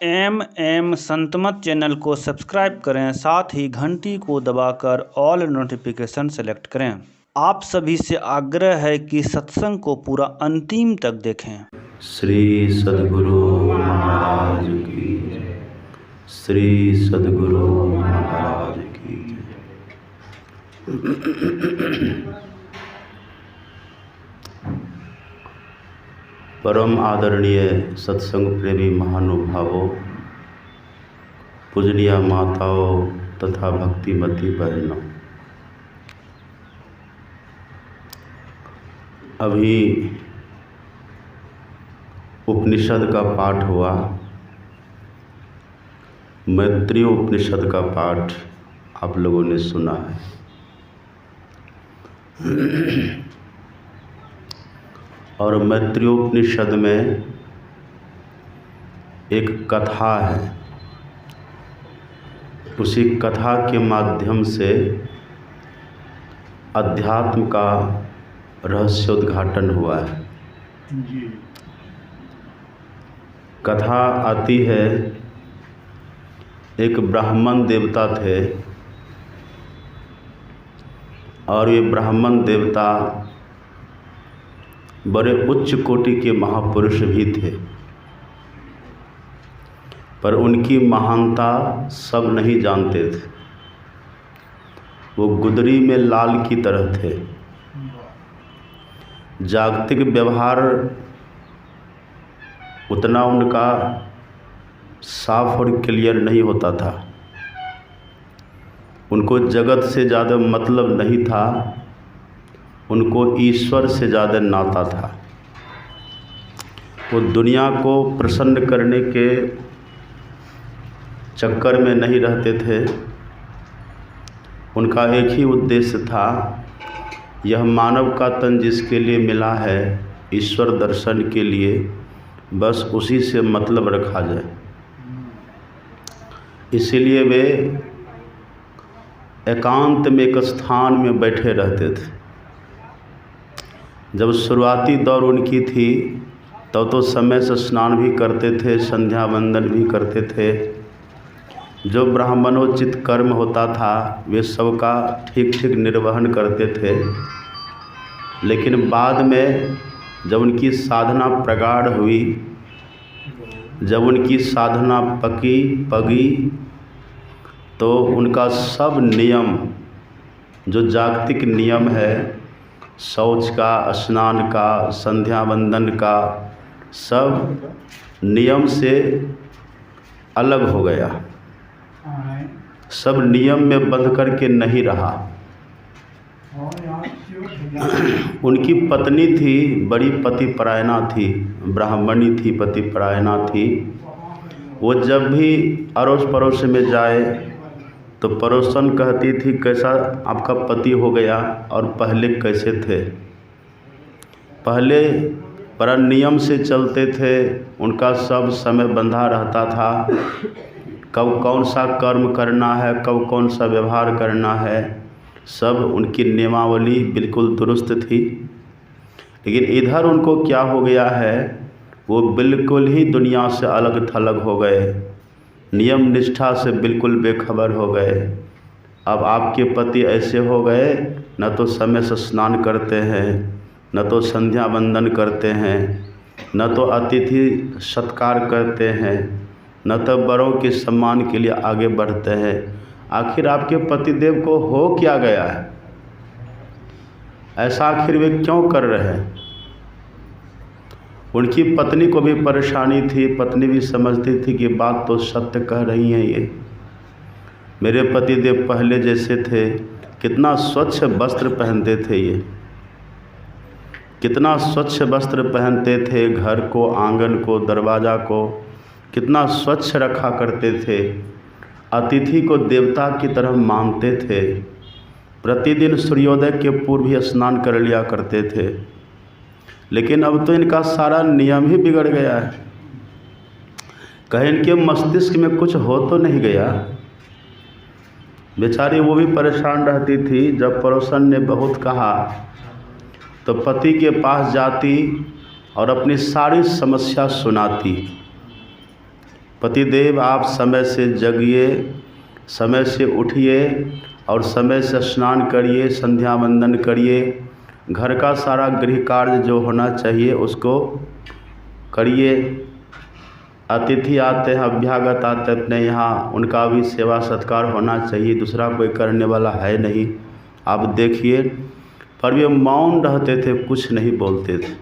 Santmat channel को subscribe करें, साथ ही घंटी को दबाकर ऑल नोटिफिकेशन सेलेक्ट करें। आप सभी से आग्रह है कि सत्संग को पूरा अंतिम तक देखें। श्री सद्गुरु महाराज की जय। श्री सद्गुरु महाराज की जय। परम आदरणीय सत्संग प्रेमी महानुभावों, पूजनीय माताओं तथा भक्तिमती बहनों, अभी उपनिषद का पाठ हुआ। मैत्रेय उपनिषद का पाठ आप लोगों ने सुना है। और मैत्रेय उपनिषद में एक कथा है। उसी कथा के माध्यम से अध्यात्म का रहस्योद्घाटन हुआ है। कथा आती है, एक ब्राह्मण देवता थे और ये ब्राह्मण देवता बड़े उच्च कोटि के महापुरुष भी थे, पर उनकी महानता सब नहीं जानते थे। वो गुदरी में लाल की तरह थे। जागतिक व्यवहार उतना उनका साफ और क्लियर नहीं होता था। उनको जगत से ज़्यादा मतलब नहीं था, उनको ईश्वर से ज़्यादा नाता था। वो दुनिया को प्रसन्न करने के चक्कर में नहीं रहते थे। उनका एक ही उद्देश्य था, यह मानव का तन जिसके लिए मिला है ईश्वर दर्शन के लिए, बस उसी से मतलब रखा जाए। इसीलिए वे एकांत में एक स्थान में बैठे रहते थे। जब शुरुआती दौर उनकी थी तब तो समय से स्नान भी करते थे, संध्या वंदन भी करते थे। जो ब्राह्मणोचित कर्म होता था वे सबका ठीक ठीक निर्वहन करते थे। लेकिन बाद में जब उनकी साधना प्रगाढ़ हुई, जब उनकी साधना पगी तो उनका सब नियम, जो जागतिक नियम है, शौच का, स्नान का, संध्या वंदन का, सब नियम से अलग हो गया। सब नियम में बंध करके नहीं रहा। उनकी पत्नी थी, बड़ी पतिपरायणा थी, ब्राह्मणी थी, पतिपरायणा थी। वो जब भी अड़ोस पड़ोस में जाए तो पड़ोसन कहती थी, कैसा आपका पति हो गया और पहले कैसे थे। पहले पर नियम से चलते थे, उनका सब समय बंधा रहता था। कब कौन सा कर्म करना है, कब कौन सा व्यवहार करना है, सब उनकी नियमावली बिल्कुल दुरुस्त थी। लेकिन इधर उनको क्या हो गया है, वो बिल्कुल ही दुनिया से अलग थलग हो गए, नियम निष्ठा से बिल्कुल बेखबर हो गए। अब आपके पति ऐसे हो गए, न तो समय से स्नान करते हैं, न तो संध्या वंदन करते हैं, न तो अतिथि सत्कार करते हैं, न तो बड़ों के सम्मान के लिए आगे बढ़ते हैं। आखिर आपके पतिदेव को हो क्या गया है? ऐसा आखिर वे क्यों कर रहे हैं? उनकी पत्नी को भी परेशानी थी। पत्नी भी समझती थी कि बात तो सत्य कह रही हैं ये। मेरे पतिदेव पहले जैसे थे, कितना स्वच्छ वस्त्र पहनते थे ये, कितना स्वच्छ वस्त्र पहनते थे। घर को, आंगन को, दरवाज़ा को कितना स्वच्छ रखा करते थे। अतिथि को देवता की तरह मानते थे। प्रतिदिन सूर्योदय के पूर्व ही स्नान कर लिया करते थे। लेकिन अब तो इनका सारा नियम ही बिगड़ गया है। कहीं इनके मस्तिष्क में कुछ हो तो नहीं गया। बेचारी वो भी परेशान रहती थी। जब पड़ोसन ने बहुत कहा तो पति के पास जाती और अपनी सारी समस्या सुनाती। पतिदेव आप समय से जगिए, समय से उठिए और समय से स्नान करिए, संध्या वंदन करिए, घर का सारा गृह कार्य जो होना चाहिए उसको करिए। अतिथि आते हैं, अभ्यागत आते हैं अपने यहाँ, उनका भी सेवा सत्कार होना चाहिए, दूसरा कोई करने वाला है नहीं। आप देखिए, पर वे मौन रहते थे, कुछ नहीं बोलते थे।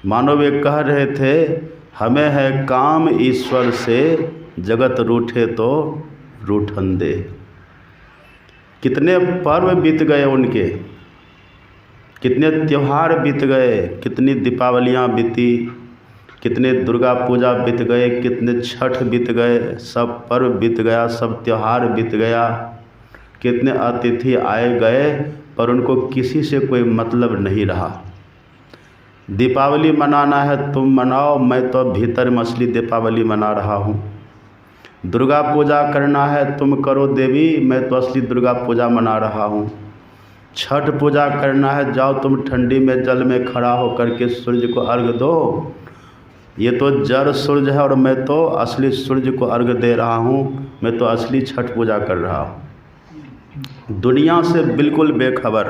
मानो वे कह रहे थे, हमें है काम ईश्वर से, जगत रूठे तो रूठन दे। कितने पर्व बीत गए उनके, कितने त्यौहार बीत गए, कितनी दीपावलियाँ बीती, कितने दुर्गा पूजा बीत गए, कितने छठ बीत गए, सब पर्व बीत गया, सब त्यौहार बीत गया, कितने अतिथि आए गए, पर उनको किसी से कोई मतलब नहीं रहा। दीपावली मनाना है तुम मनाओ, मैं तो भीतर मछली दीपावली मना रहा हूँ। दुर्गा पूजा करना है तुम करो देवी, मैं तो असली दुर्गा पूजा मना रहा हूँ। छठ पूजा करना है, जाओ तुम ठंडी में जल में खड़ा होकर के सूर्य को अर्घ दो। ये तो जड़ सूर्य है और मैं तो असली सूर्य को अर्घ दे रहा हूँ, मैं तो असली छठ पूजा कर रहा हूँ। दुनिया से बिल्कुल बेखबर।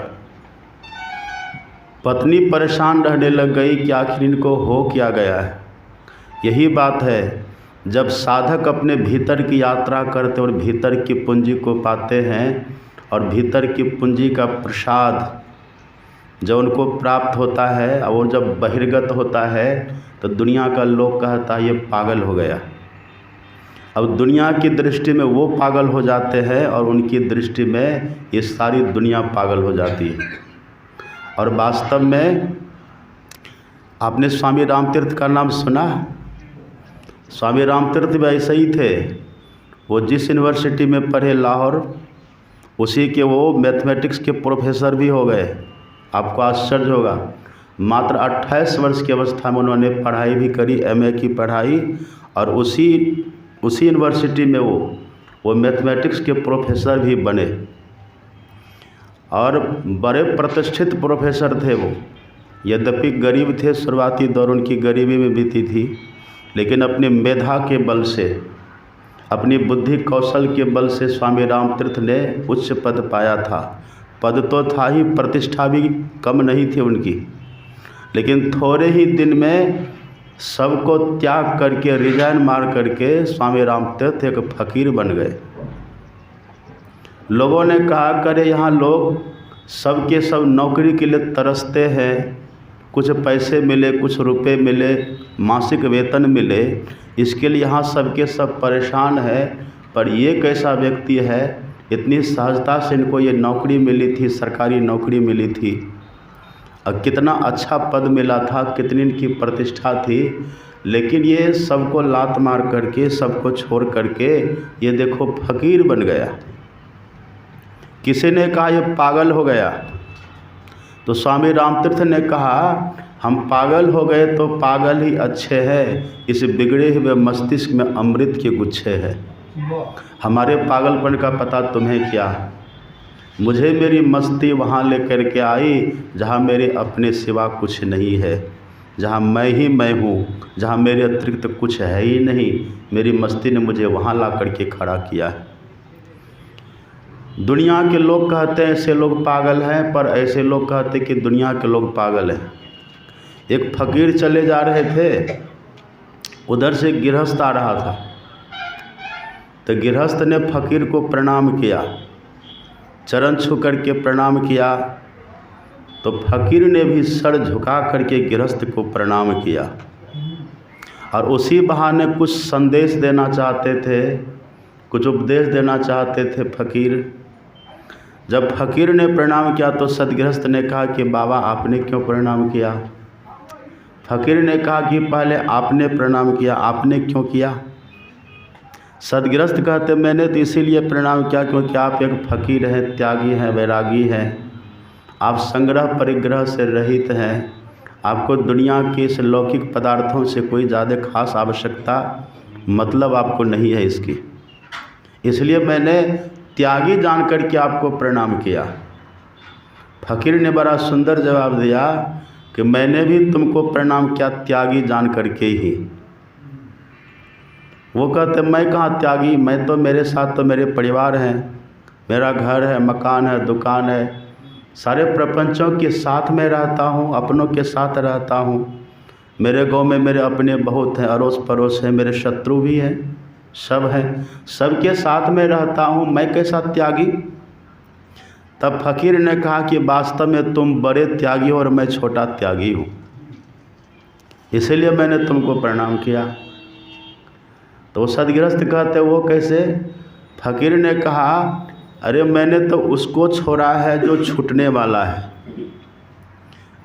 पत्नी परेशान रहने लग गई कि आखिर इनको हो क्या गया है। यही बात है, जब साधक अपने भीतर की यात्रा करते और भीतर की पूंजी को पाते हैं और भीतर की पूंजी का प्रसाद जब उनको प्राप्त होता है और जब बहिर्गत होता है तो दुनिया का लोग कहता है ये पागल हो गया। अब दुनिया की दृष्टि में वो पागल हो जाते हैं और उनकी दृष्टि में ये सारी दुनिया पागल हो जाती है। और वास्तव में आपने स्वामी रामतीर्थ का नाम सुना? स्वामी रामतीर्थ भी ऐसे ही थे। वो जिस यूनिवर्सिटी में पढ़े लाहौर, उसी के वो मैथमेटिक्स के प्रोफेसर भी हो गए। आपको आश्चर्य होगा, मात्र 28 वर्ष की अवस्था में उन्होंने पढ़ाई भी करी, एमए की पढ़ाई, और उसी यूनिवर्सिटी में वो मैथमेटिक्स के प्रोफेसर भी बने और बड़े प्रतिष्ठित प्रोफेसर थे वो। यद्यपि गरीब थे, शुरुआती दौर उनकी गरीबी में बीती थी, लेकिन अपने मेधा के बल से, अपनी बुद्धि कौशल के बल से स्वामी रामतीर्थ ने उच्च पद पाया था। पद तो था ही, प्रतिष्ठा भी कम नहीं थी उनकी, लेकिन थोड़े ही दिन में सबको त्याग करके, रिजाइन मार करके स्वामी रामतीर्थ एक फकीर बन गए। लोगों ने कहा करे यहाँ लोग सबके सब नौकरी के लिए तरसते हैं, कुछ पैसे मिले, कुछ रुपए मिले, मासिक वेतन मिले, इसके लिए यहाँ सबके सब परेशान है। पर ये कैसा व्यक्ति है, इतनी सहजता से इनको ये नौकरी मिली थी, सरकारी नौकरी मिली थी, और कितना अच्छा पद मिला था, कितनी इनकी प्रतिष्ठा थी, लेकिन ये सबको लात मार करके, सबको छोड़ करके ये देखो फकीर बन गया। किसी ने कहा ये पागल हो गया, तो स्वामी रामतीर्थ ने कहा हम पागल हो गए तो पागल ही अच्छे हैं, इस बिगड़े हुए मस्तिष्क में अमृत के गुच्छे हैं। हमारे पागलपन का पता तुम्हें क्या? मुझे मेरी मस्ती वहाँ लेकर के आई जहाँ मेरे अपने सिवा कुछ नहीं है, जहाँ मैं ही मैं हूँ, जहाँ मेरे अतिरिक्त कुछ है ही नहीं। मेरी मस्ती ने मुझे वहाँ ला करके खड़ा किया है। दुनिया के लोग कहते हैं ऐसे लोग पागल हैं, पर ऐसे लोग कहते कि दुनिया के लोग पागल हैं। एक फकीर चले जा रहे थे, उधर से गृहस्थ आ रहा था, तो गृहस्थ ने फकीर को प्रणाम किया, चरण छू करके प्रणाम किया, तो फकीर ने भी सर झुका करके गृहस्थ को प्रणाम किया। और उसी बहाने कुछ संदेश देना चाहते थे, कुछ उपदेश देना चाहते थे फकीर। जब फकीर ने प्रणाम किया तो सदगृहस्थ ने कहा कि बाबा आपने क्यों प्रणाम किया? फकीर ने कहा कि पहले आपने प्रणाम किया, आपने क्यों किया? सदगृहस्थ कहते मैंने तो इसीलिए प्रणाम किया क्योंकि आप एक फकीर हैं, त्यागी हैं, वैरागी हैं, आप संग्रह परिग्रह से रहित हैं, आपको दुनिया के इस लौकिक पदार्थों से कोई ज़्यादा खास आवश्यकता मतलब आपको नहीं है इसकी, इसलिए मैंने त्यागी जान कर के आपको प्रणाम किया। फकीर ने बड़ा सुंदर जवाब दिया कि मैंने भी तुमको प्रणाम किया त्यागी जान करके ही। वो कहते मैं कहाँ त्यागी, मैं तो मेरे साथ तो मेरे परिवार हैं, मेरा घर है, मकान है, दुकान है, सारे प्रपंचों के साथ में रहता हूँ, अपनों के साथ रहता हूँ। मेरे गांव में मेरे अपने बहुत हैं, अड़ोस पड़ोस हैं, मेरे शत्रु भी हैं, सब हैं, सबके साथ में रहता हूँ, मैं कैसा त्यागी। तब फकीर ने कहा कि वास्तव में तुम बड़े त्यागी हो और मैं छोटा त्यागी हूँ, इसीलिए मैंने तुमको प्रणाम किया। तो सदगृहस्थ कहते वो कैसे? फकीर ने कहा अरे मैंने तो उसको छोड़ा है जो छूटने वाला है,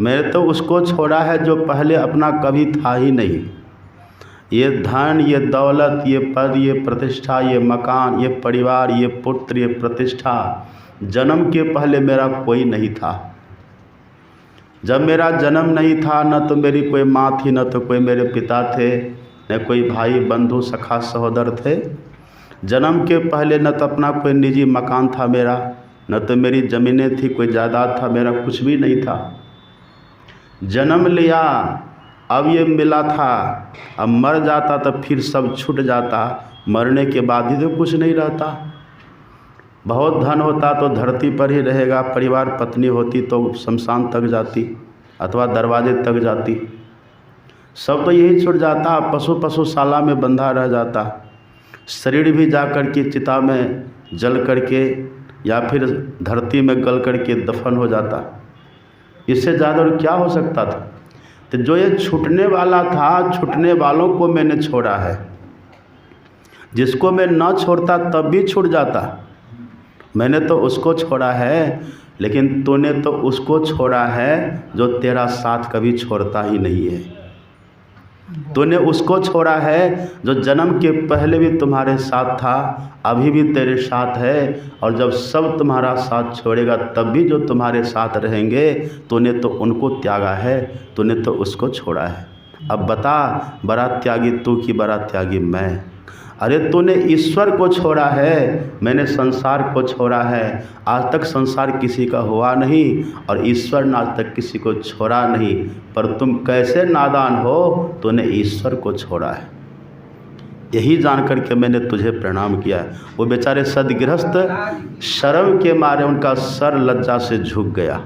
मैंने तो उसको छोड़ा है जो पहले अपना कभी था ही नहीं। ये धन, ये दौलत, ये पद, ये प्रतिष्ठा, ये मकान, ये परिवार, ये पुत्र, ये प्रतिष्ठा, जन्म के पहले मेरा कोई नहीं था। जब मेरा जन्म नहीं था, न तो मेरी कोई माँ थी, न तो कोई मेरे पिता थे, न कोई भाई बंधु सखा सहोदर थे। जन्म के पहले न तो अपना कोई निजी मकान था मेरा, न तो मेरी ज़मीनें थी, कोई जायदाद था मेरा, कुछ भी नहीं था। जन्म लिया, अब ये मिला था, अब मर जाता तो फिर सब छूट जाता, मरने के बाद ही तो कुछ नहीं रहता। बहुत धन होता तो धरती पर ही रहेगा, परिवार पत्नी होती तो शमशान तक जाती अथवा दरवाजे तक जाती, सब तो यही छूट जाता, पशुशाला में बंधा रह जाता, शरीर भी जा कर के चिता में जल करके या फिर धरती में गल करके दफन हो जाता। इससे ज़्यादा और क्या हो सकता था? तो जो ये छूटने वाला था, छूटने वालों को मैंने छोड़ा है। जिसको मैं न छोड़ता तब भी छूट जाता, मैंने तो उसको छोड़ा है, लेकिन तूने तो उसको छोड़ा है जो तेरा साथ कभी छोड़ता ही नहीं है। तूने उसको छोड़ा है जो जन्म के पहले भी तुम्हारे साथ था, अभी भी तेरे साथ है, और जब सब तुम्हारा साथ छोड़ेगा तब भी जो तुम्हारे साथ रहेंगे, तूने तो उनको त्यागा है, तूने तो उसको छोड़ा है। अब बता, बड़ा त्यागी तू कि बड़ा त्यागी मैं? अरे तूने ईश्वर को छोड़ा है, मैंने संसार को छोड़ा है। आज तक संसार किसी का हुआ नहीं और ईश्वर ने आज तक किसी को छोड़ा नहीं, पर तुम कैसे नादान हो, तूने ईश्वर को छोड़ा है। यही जान करके मैंने तुझे प्रणाम किया है। वो बेचारे सदगृहस्थ शर्म के मारे उनका सर लज्जा से झुक गया।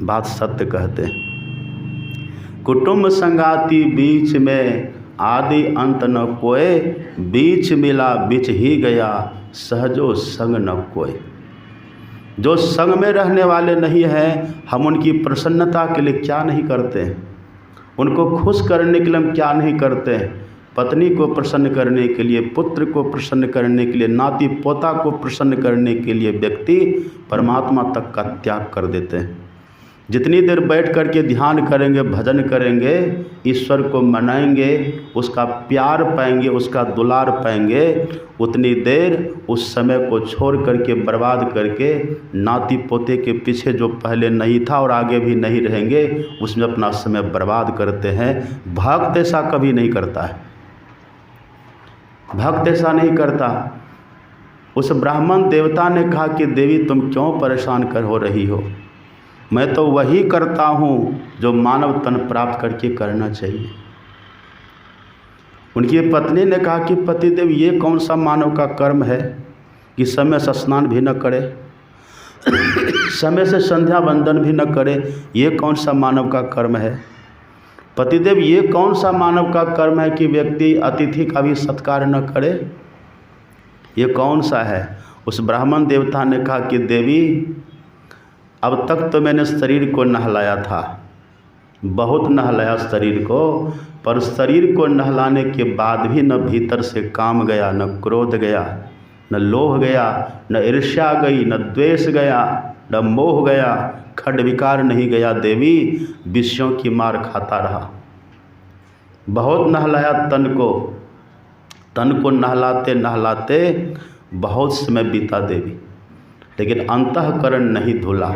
बात सत्य कहते हैं। कुटुंब संगाती बीच में, आदि अंत न कोय, बीच मिला बीच ही गया, सहजो संग न कोय। जो संग में रहने वाले नहीं हैं, हम उनकी प्रसन्नता के लिए क्या नहीं करते हैं, उनको खुश करने के लिए हम क्या नहीं करते हैं। पत्नी को प्रसन्न करने के लिए, पुत्र को प्रसन्न करने के लिए, नाती पोता को प्रसन्न करने के लिए व्यक्ति परमात्मा तक का त्याग कर देते हैं। जितनी देर बैठ कर के ध्यान करेंगे, भजन करेंगे, ईश्वर को मनाएंगे, उसका प्यार पाएंगे, उसका दुलार पाएंगे, उतनी देर उस समय को छोड़ करके, बर्बाद करके, नाती पोते के पीछे जो पहले नहीं था और आगे भी नहीं रहेंगे, उसमें अपना समय बर्बाद करते हैं। भक्त ऐसा कभी नहीं करता है, भक्त ऐसा नहीं करता। उस ब्राह्मण देवता ने कहा कि देवी तुम क्यों परेशान हो रही हो, मैं तो वही करता हूँ जो मानव तन प्राप्त करके करना चाहिए। उनकी पत्नी ने कहा कि पतिदेव ये कौन सा मानव का कर्म है कि समय से स्नान भी न करे, समय से संध्या वंदन भी न करे, ये कौन सा मानव का कर्म है? पतिदेव ये कौन सा मानव का कर्म है कि व्यक्ति अतिथि का भी सत्कार न करे, ये कौन सा है? उस ब्राह्मण देवता ने कहा कि देवी अब तक तो मैंने शरीर को नहलाया था, बहुत नहलाया शरीर को, पर शरीर को नहलाने के बाद भी न भीतर से काम गया, न क्रोध गया, न लोभ गया, न ईर्ष्या गई, न द्वेष गया, न मोह गया, खड विकार नहीं गया। देवी विषयों की मार खाता रहा, बहुत नहलाया तन को नहलाते नहलाते बहुत समय बीता देवी, लेकिन अंतःकरण नहीं धुला।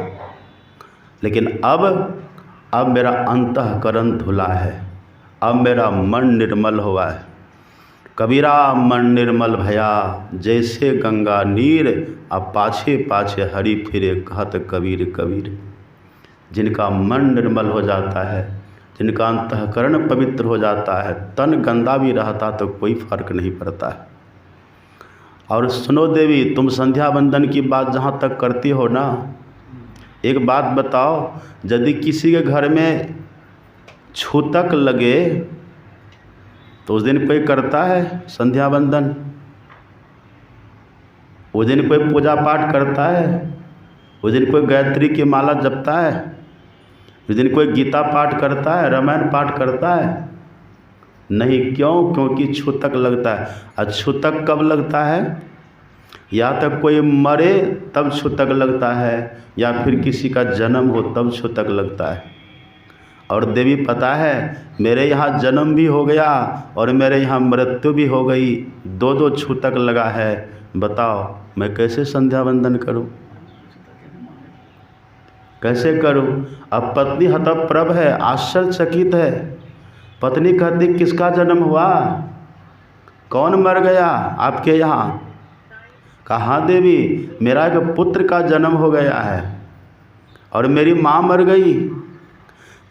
लेकिन अब मेरा अंतःकरण धुला है, अब मेरा मन निर्मल हुआ है। कबीरा मन निर्मल भया, जैसे गंगा नीर, अब पाछे पाछे हरि फिरे, कहत कबीर कबीर। जिनका मन निर्मल हो जाता है, जिनका अंतःकरण पवित्र हो जाता है, तन गंदा भी रहता तो कोई फर्क नहीं पड़ता है। और सुनो देवी, तुम संध्या वंदन की बात जहाँ तक करती हो ना, एक बात बताओ, यदि किसी के घर में छूतक लगे तो उस दिन कोई करता है संध्या वंदन? उस दिन कोई पूजा पाठ करता है? उस दिन कोई गायत्री की माला जपता है? उस दिन कोई गीता पाठ करता है, रामायण पाठ करता है? नहीं। क्यों? क्योंकि छूतक लगता है। और छूतक कब लगता है? या तक कोई मरे तब छूतक लगता है, या फिर किसी का जन्म हो तब छूतक लगता है। और देवी पता है, मेरे यहाँ जन्म भी हो गया और मेरे यहाँ मृत्यु भी हो गई, दो छूतक लगा है। बताओ मैं कैसे संध्या वंदन करूं? कैसे करूं? अब पत्नी हतप्रभ है, आश्चर्यचकित है। पत्नी कहती, किसका जन्म हुआ? कौन मर गया आपके यहाँ? कहा देवी, मेरा एक पुत्र का जन्म हो गया है और मेरी माँ मर गई।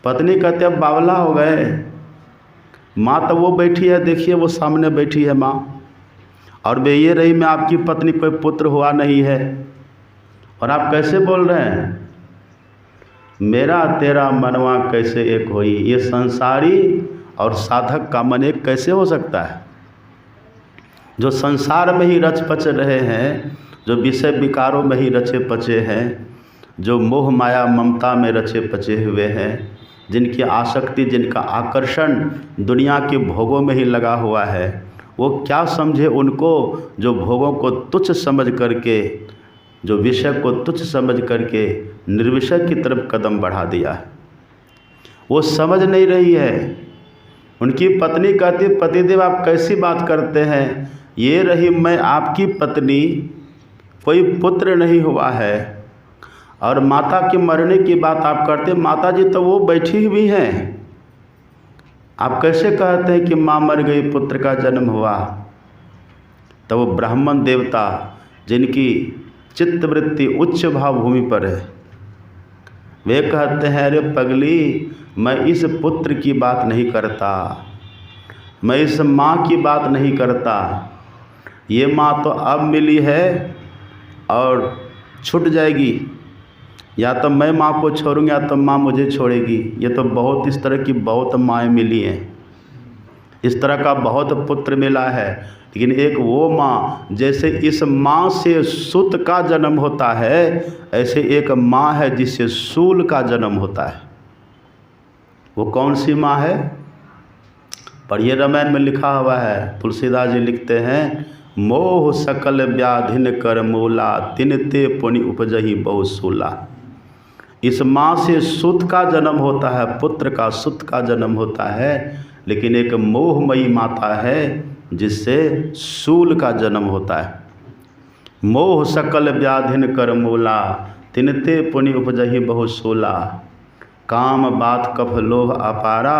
पत्नी कहते, अब बावला हो गए। माँ तो वो बैठी है, देखिए वो सामने बैठी है माँ, और वे ये रही मैं आपकी पत्नी, कोई पुत्र हुआ नहीं है, और आप कैसे बोल रहे हैं? मेरा तेरा मनवा कैसे एक होई? ये संसारी और साधक का मन एक कैसे हो सकता है? जो संसार में ही रच पच रहे हैं, जो विषय विकारों में ही रचे पचे हैं, जो मोह माया ममता में रचे पचे हुए हैं, जिनकी आसक्ति, जिनका आकर्षण दुनिया के भोगों में ही लगा हुआ है, वो क्या समझे उनको जो भोगों को तुच्छ समझ करके, जो विषय को तुच्छ समझ करके निर्विषय की तरफ कदम बढ़ा दिया है। वो समझ नहीं रही है। उनकी पत्नी कहती, पतिदेव आप कैसी बात करते हैं? ये रही मैं आपकी पत्नी, कोई पुत्र नहीं हुआ है, और माता के मरने की बात आप करते। माता जी तो वो बैठी हुई हैं, आप कैसे कहते हैं कि माँ मर गई, पुत्र का जन्म हुआ? तो वो ब्राह्मण देवता जिनकी चित्तवृत्ति उच्च भाव भूमि पर है, वे कहते हैं, अरे पगली, मैं इस पुत्र की बात नहीं करता, मैं इस माँ की बात नहीं करता। ये माँ तो अब मिली है और छूट जाएगी, या तो मैं माँ को छोड़ूंगी या तो माँ मुझे छोड़ेगी। ये तो बहुत इस तरह की बहुत माएँ मिली हैं, इस तरह का बहुत पुत्र मिला है, लेकिन एक वो माँ, जैसे इस माँ से सुत का जन्म होता है, ऐसे एक माँ है जिससे शूल का जन्म होता है। वो कौन सी माँ है? पढ़िए, रामायण में लिखा हुआ है, तुलसीदास जी लिखते हैं, मोह सकल व्याधिन कर मूला, तिनते पुनि उपजहि बहु सूला। इस माँ से सुत का जन्म होता है, पुत्र का, सुत का जन्म होता है, लेकिन एक मोहमयी माता है जिससे शूल का जन्म होता है। मोह सकल व्याधिन कर मूला, तिनते पुनि उपजहि बहु सूला। काम बात कफ लोभ अपारा,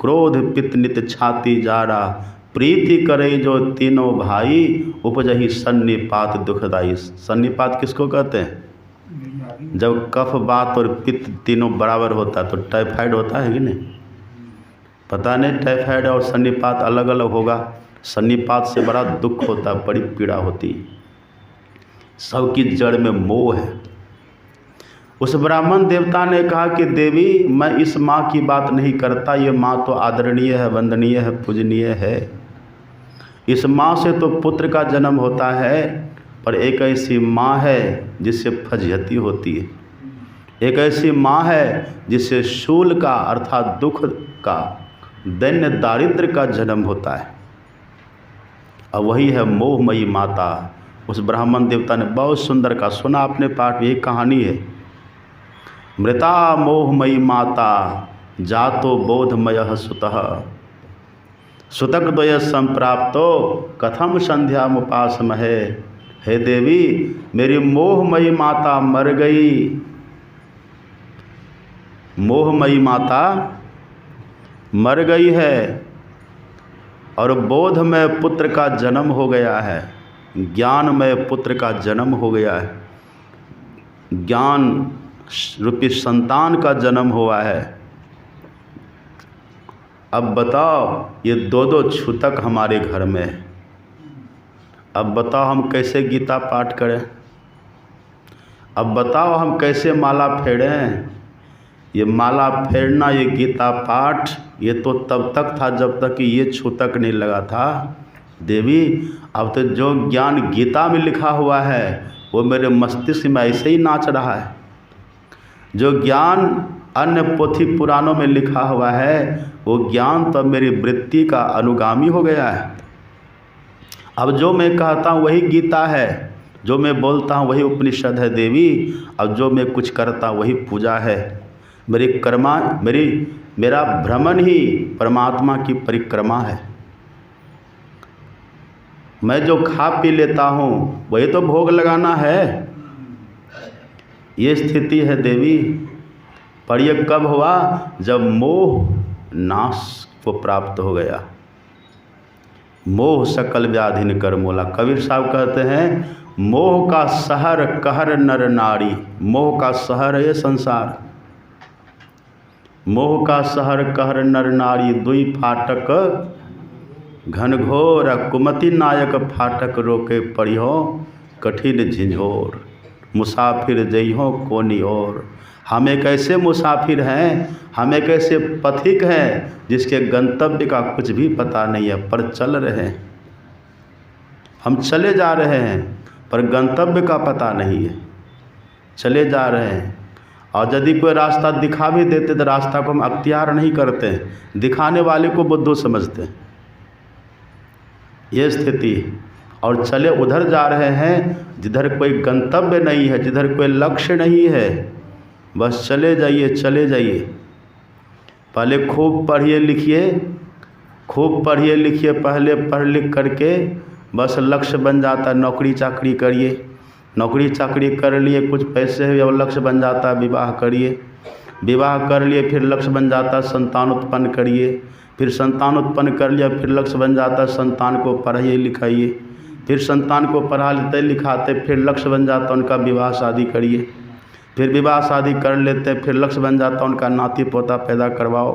क्रोध पित्त नित छाती जारा। प्रीति करे जो तीनों भाई, उपजहि सन्निपात दुखदाई। सन्निपात किसको कहते हैं? जब कफ बात और पित्त तीनों बराबर होता है तो टाइफाइड होता है कि नहीं? पता नहीं, टाइफाइड और सन्निपात अलग अलग होगा। सन्निपात से बड़ा दुख होता है, बड़ी पीड़ा होती है। सबकी जड़ में मोह है। उस ब्राह्मण देवता ने कहा कि देवी, मैं इस माँ की बात नहीं करता, ये माँ तो आदरणीय है, वंदनीय है, पूजनीय है। इस माँ से तो पुत्र का जन्म होता है, पर एक ऐसी माँ है जिससे फजिहती होती है। एक ऐसी माँ है जिससे शूल का अर्थात दुख का, दैन्य दारिद्र्य का जन्म होता है, और वही है मोहमयी माता। उस ब्राह्मण देवता ने बहुत सुंदर का सुना आपने पाठ, यही कहानी है। मृता मोहमयी माता, जातो बोधमय सुतः, सुतक द्वय संप्राप्तो कथम संध्यामुपासमहे। हे देवी, मेरी मोहमयी माता मर गई। मोहमयी माता मर गई है और बोधमय पुत्र का जन्म हो गया है, ज्ञानमय पुत्र का जन्म हो गया है, ज्ञान रूपी संतान का जन्म हुआ है। अब बताओ ये 2-2 छूतक हमारे घर में है, अब बताओ हम कैसे गीता पाठ करें, अब बताओ हम कैसे माला फेरें। ये माला फेरना, ये गीता पाठ, ये तो तब तक था जब तक कि ये छूतक नहीं लगा था। देवी अब तो जो ज्ञान गीता में लिखा हुआ है वो मेरे मस्तिष्क में ऐसे ही नाच रहा है। जो ज्ञान अन्य पोथी पुराणों में लिखा हुआ है वो ज्ञान तो मेरी वृत्ति का अनुगामी हो गया है। अब जो मैं कहता हूँ वही गीता है, जो मैं बोलता हूँ वही उपनिषद है देवी। अब जो मैं कुछ करता हूँ वही पूजा है। मेरा भ्रमण ही परमात्मा की परिक्रमा है। मैं जो खा पी लेता हूँ वही तो भोग लगाना है। ये स्थिति है देवी। पर यह कब हुआ? जब मोह नाश को प्राप्त हो गया। मोह सकल व्याधि कर मोला। कबीर साहब कहते हैं मोह का शहर कहर नर नारी। मोह का शहर है संसार। मोह का शहर कहर नर नारी, दुई फाटक घनघोर। कुमति नायक फाटक रोके पड़िहो, कठिन झिझोर। मुसाफिर जइहो कोनी ओर। हम एक ऐसे मुसाफिर हैं, हम एक ऐसे पथिक हैं जिसके गंतव्य का कुछ भी पता नहीं है, पर चल रहे हैं। हम चले जा रहे हैं पर गंतव्य का पता नहीं है, चले जा रहे हैं। और यदि कोई रास्ता दिखा भी देते तो रास्ता को हम अख्तियार नहीं करते हैं, दिखाने वाले को बुद्धू समझते हैं। ये स्थिति है। और चले उधर जा रहे हैं जिधर कोई गंतव्य नहीं है, जिधर कोई लक्ष्य नहीं है। बस चले जाइए, चले जाइए। पहले खूब पढ़िए लिखिए, खूब पढ़िए लिखिए। पहले पढ़ लिख करके बस लक्ष्य बन जाता है नौकरी चाकरी करिए। नौकरी चाकरी कर लिए, कुछ पैसे हुए और लक्ष्य बन जाता है विवाह करिए। विवाह कर लिए फिर लक्ष्य बन जाता है संतान उत्पन्न करिए। फिर संतान उत्पन्न कर लिया फिर लक्ष्य बन जाता है संतान को पढ़ाइए लिखाइए। फिर संतान को पढ़ा लेते लिखाते फिर लक्ष्य बन जाता उनका विवाह शादी करिए। फिर विवाह शादी कर लेते फिर लक्ष्य बन जाता उनका नाती पोता पैदा करवाओ।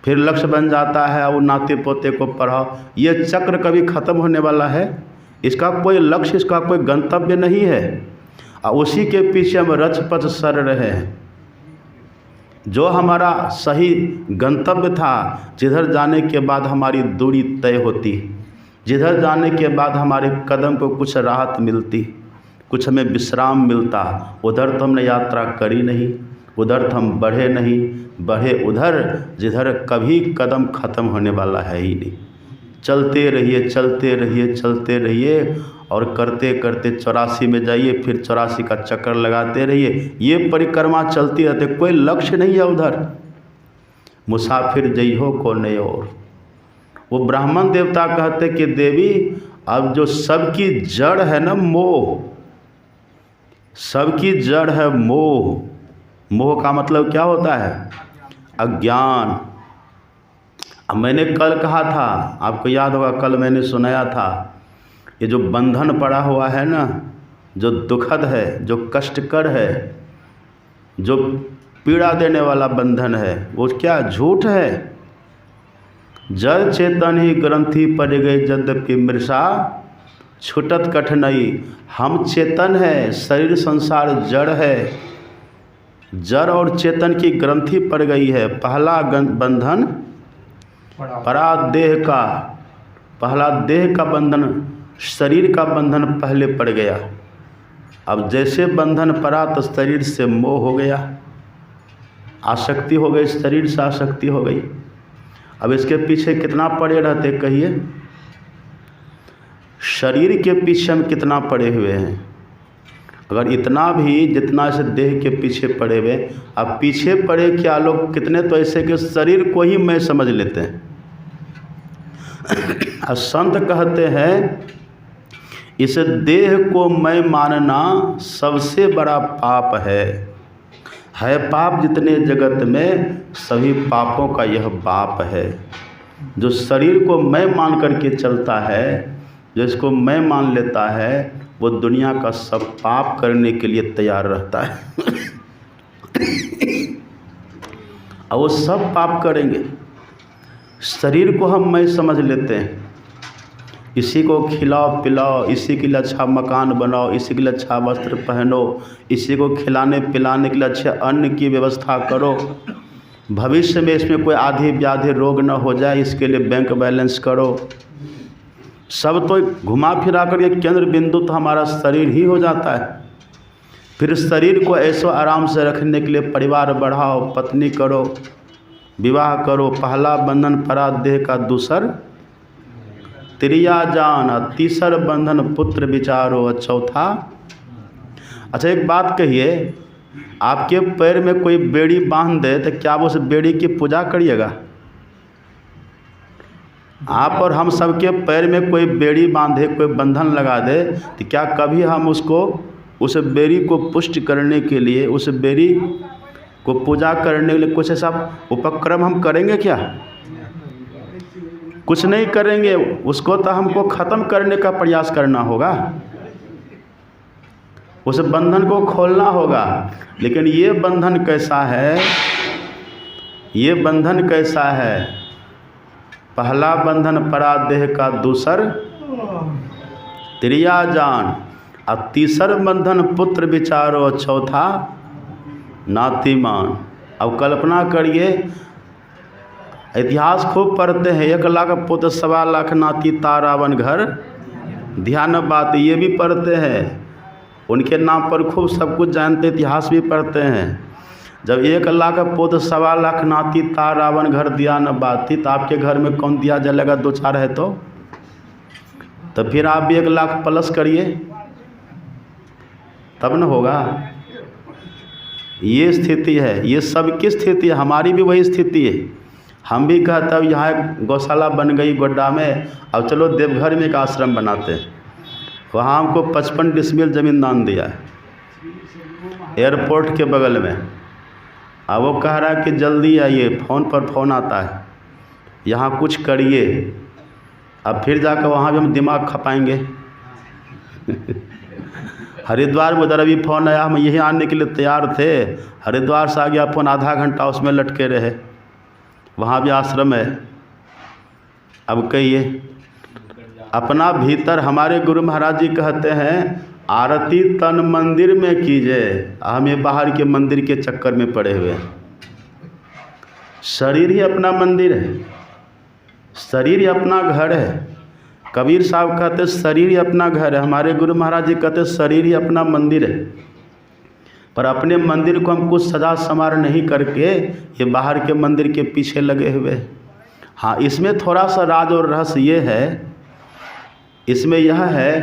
फिर लक्ष्य बन जाता है वो नाती पोते को पढ़ाओ। ये चक्र कभी ख़त्म होने वाला है? इसका कोई लक्ष्य, इसका कोई गंतव्य नहीं है। और उसी के पीछे हम रच-पच सर रहे हैं। जो हमारा सही गंतव्य था, जिधर जाने के बाद हमारी दूरी तय होती, जिधर जाने के बाद हमारे कदम को कुछ राहत मिलती, कुछ हमें विश्राम मिलता, उधर तो हमने यात्रा करी नहीं, उधर तो हम बढ़े नहीं। बढ़े उधर जिधर कभी कदम ख़त्म होने वाला है ही नहीं। चलते रहिए, चलते रहिए, चलते रहिए। और करते करते 84 में जाइए, फिर 84 का चक्कर लगाते रहिए। ये परिक्रमा चलती रहते, कोई लक्ष्य नहीं है उधर। मुसाफिर जइहो कोने और। वो ब्राह्मण देवता कहते कि देवी अब जो सबकी जड़ है ना मोह, सबकी जड़ है मोह। मोह का मतलब क्या होता है? अज्ञान। अब मैंने कल कहा था, आपको याद होगा कल मैंने सुनाया था, ये जो बंधन पड़ा हुआ है ना, जो दुखद है, जो कष्टकर है, जो पीड़ा देने वाला बंधन है, वो क्या झूठ है। जड़ चेतन ही ग्रंथि पड़ गई यद्यपि मृषा छुटत कठिनाई। हम चेतन है, शरीर संसार जड़ है। जड़ और चेतन की ग्रंथि पड़ गई है। पहला बंधन परा देह का, पहला देह का बंधन, शरीर का बंधन पहले पड़ गया। अब जैसे बंधन पड़ा तो शरीर से मोह हो गया, आसक्ति हो गई, शरीर से आसक्ति हो गई। अब इसके पीछे कितना पड़े रहते कहिए? शरीर के पीछे हम कितना पड़े हुए हैं? अगर इतना भी जितना इस देह के पीछे पड़े हुए, अब पीछे पड़े क्या लोग कितने तो ऐसे कि शरीर को ही मैं समझ लेते हैं। संत कहते हैं इस देह को मैं मानना सबसे बड़ा पाप है पाप जितने जगत में सभी पापों का यह बाप है। जो शरीर को मैं मान करके चलता है, जो इसको मैं मान लेता है, वो दुनिया का सब पाप करने के लिए तैयार रहता है। और वो सब पाप करेंगे। शरीर को हम मैं समझ लेते हैं, इसी को खिलाओ पिलाओ, इसी के लिए अच्छा मकान बनाओ, इसी के लिए अच्छा वस्त्र पहनो, इसी को खिलाने पिलाने के लिए अच्छे अन्न की व्यवस्था करो, भविष्य में इसमें कोई आधी व्याधि रोग न हो जाए इसके लिए बैंक बैलेंस करो। सब तो घुमा फिरा कर ये केंद्र बिंदु तो हमारा शरीर ही हो जाता है। फिर शरीर को ऐसो आराम से रखने के लिए परिवार बढ़ाओ, पत्नी करो, विवाह करो, पहला बंधन परा देह का, दूसर त्रिया जान, तीसर बंधन पुत्र विचारो, चौथा। अच्छा एक बात कहिए, आपके पैर में कोई बेड़ी बांध दे तो क्या आप उस बेड़ी की पूजा करिएगा? आप और हम सबके पैर में कोई बेड़ी बांधे, कोई बंधन लगा दे तो क्या कभी हम उसको, उस बेड़ी को पुष्ट करने के लिए, उस बेड़ी को पूजा करने के लिए कुछ ऐसा उपक्रम हम करेंगे क्या? कुछ नहीं करेंगे। उसको तो हमको ख़त्म करने का प्रयास करना होगा, उस बंधन को खोलना होगा। लेकिन ये बंधन कैसा है, ये बंधन कैसा है? पहला बंधन परा देह का, दूसर त्रिया जान, और तीसर बंधन पुत्र विचारो, चौथा नातीमान। अब कल्पना करिए, इतिहास खूब पढ़ते हैं, 1 लाख पुत्र 1.25 लाख नाती तारावन घर, ध्यान बात ये भी पढ़ते हैं, उनके नाम पर खूब सब कुछ जानते, इतिहास भी पढ़ते हैं। जब 1 लाख पुत्र 1.25 लाख नाती तारावन घर, ध्यान बात थी, तो आपके घर में कौन दिया जलेगा? 2-4 है तो फिर आप भी 1 लाख प्लस करिए, तब न होगा। ये स्थिति है, ये सबकी स्थिति है, हमारी भी वही स्थिति है। हम भी कहते अब यहाँ गौशाला बन गई गोड्डा में, अब चलो देवघर में एक आश्रम बनाते हैं, वहाँ हमको 55 डिसमिल ज़मीन दान दिया है एयरपोर्ट के बगल में। अब वो कह रहा है कि जल्दी आइए, फ़ोन पर फ़ोन आता है, यहाँ कुछ करिए। अब फिर जाकर वहाँ भी हम दिमाग खपाएंगे। हरिद्वार में उधर अभी फ़ोन आया, हम यहीं आने के लिए तैयार थे, हरिद्वार से आ गया फ़ोन, आधा घंटा उसमें लटके रहे। वहाँ भी आश्रम है। अब कहिए, अपना भीतर हमारे गुरु महाराज जी कहते हैं, आरती तन मंदिर में कीजिए। हम ये बाहर के मंदिर के चक्कर में पड़े हुए हैं। शरीर ही अपना मंदिर है, शरीर ही अपना घर है। कबीर साहब कहते शरीर ही अपना घर है, हमारे गुरु महाराज जी कहते शरीर ही अपना मंदिर है। पर अपने मंदिर को हम कुछ सजा समार नहीं करके ये बाहर के मंदिर के पीछे लगे हुए। हाँ, इसमें थोड़ा सा राज और रहस्य ये है, इसमें यह है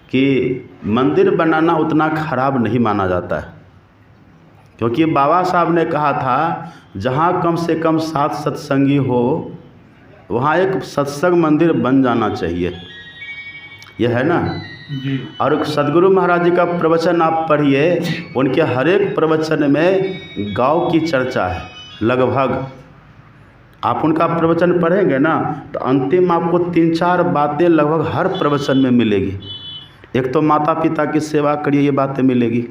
कि मंदिर बनाना उतना खराब नहीं माना जाता है, क्योंकि बाबा साहब ने कहा था जहाँ कम से कम 7 सत्संगी हो वहाँ एक सत्संग मंदिर बन जाना चाहिए। यह है ना जी। और सदगुरु महाराज जी का प्रवचन आप पढ़िए, उनके हर एक प्रवचन में गाँव की चर्चा है लगभग। आप उनका प्रवचन पढ़ेंगे ना तो अंतिम आपको 3-4 बातें लगभग हर प्रवचन में मिलेगी। एक तो माता पिता की सेवा करिए, ये बातें मिलेगी।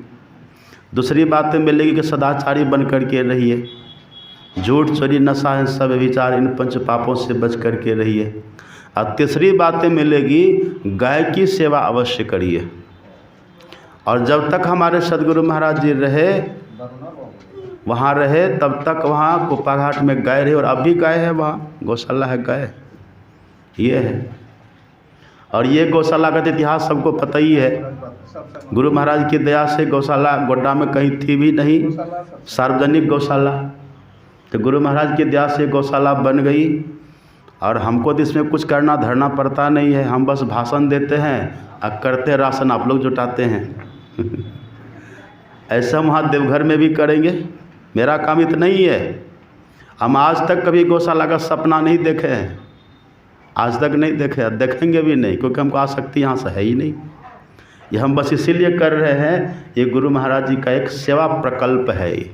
दूसरी बातें मिलेगी कि सदाचारी बन करके रहिए, झूठ चोरी नशा हिंसा व्यभिचार इन 5 पापों से बच करके रहिए। और तीसरी बातें मिलेगी, गाय की सेवा अवश्य करिए। और जब तक हमारे सदगुरु महाराज जी रहे, वहाँ रहे, तब तक वहाँ कुप्पा घाट में गाय रहे, और अब भी गाय है, वहाँ गौशाला है, गाय ये है। और ये गौशाला का इतिहास सबको पता ही है। गुरु महाराज की दया से गौशाला गोड्डा में कहीं थी भी नहीं, सार्वजनिक गौशाला, तो गुरु महाराज की दया से गौशाला बन गई। और हमको तो इसमें कुछ करना धरना पड़ता नहीं है, हम बस भाषण देते हैं और करते राशन आप लोग जुटाते हैं। ऐसा हम वहाँ देवघर में भी करेंगे। मेरा काम इतना ही है। हम आज तक कभी गौशाला का सपना नहीं देखे हैं, आज तक नहीं देखे, देखेंगे भी नहीं, क्योंकि हमको आसक्ति यहाँ से है ही नहीं। ये हम बस इसीलिए कर रहे हैं, ये गुरु महाराज जी का एक सेवा प्रकल्प है, ये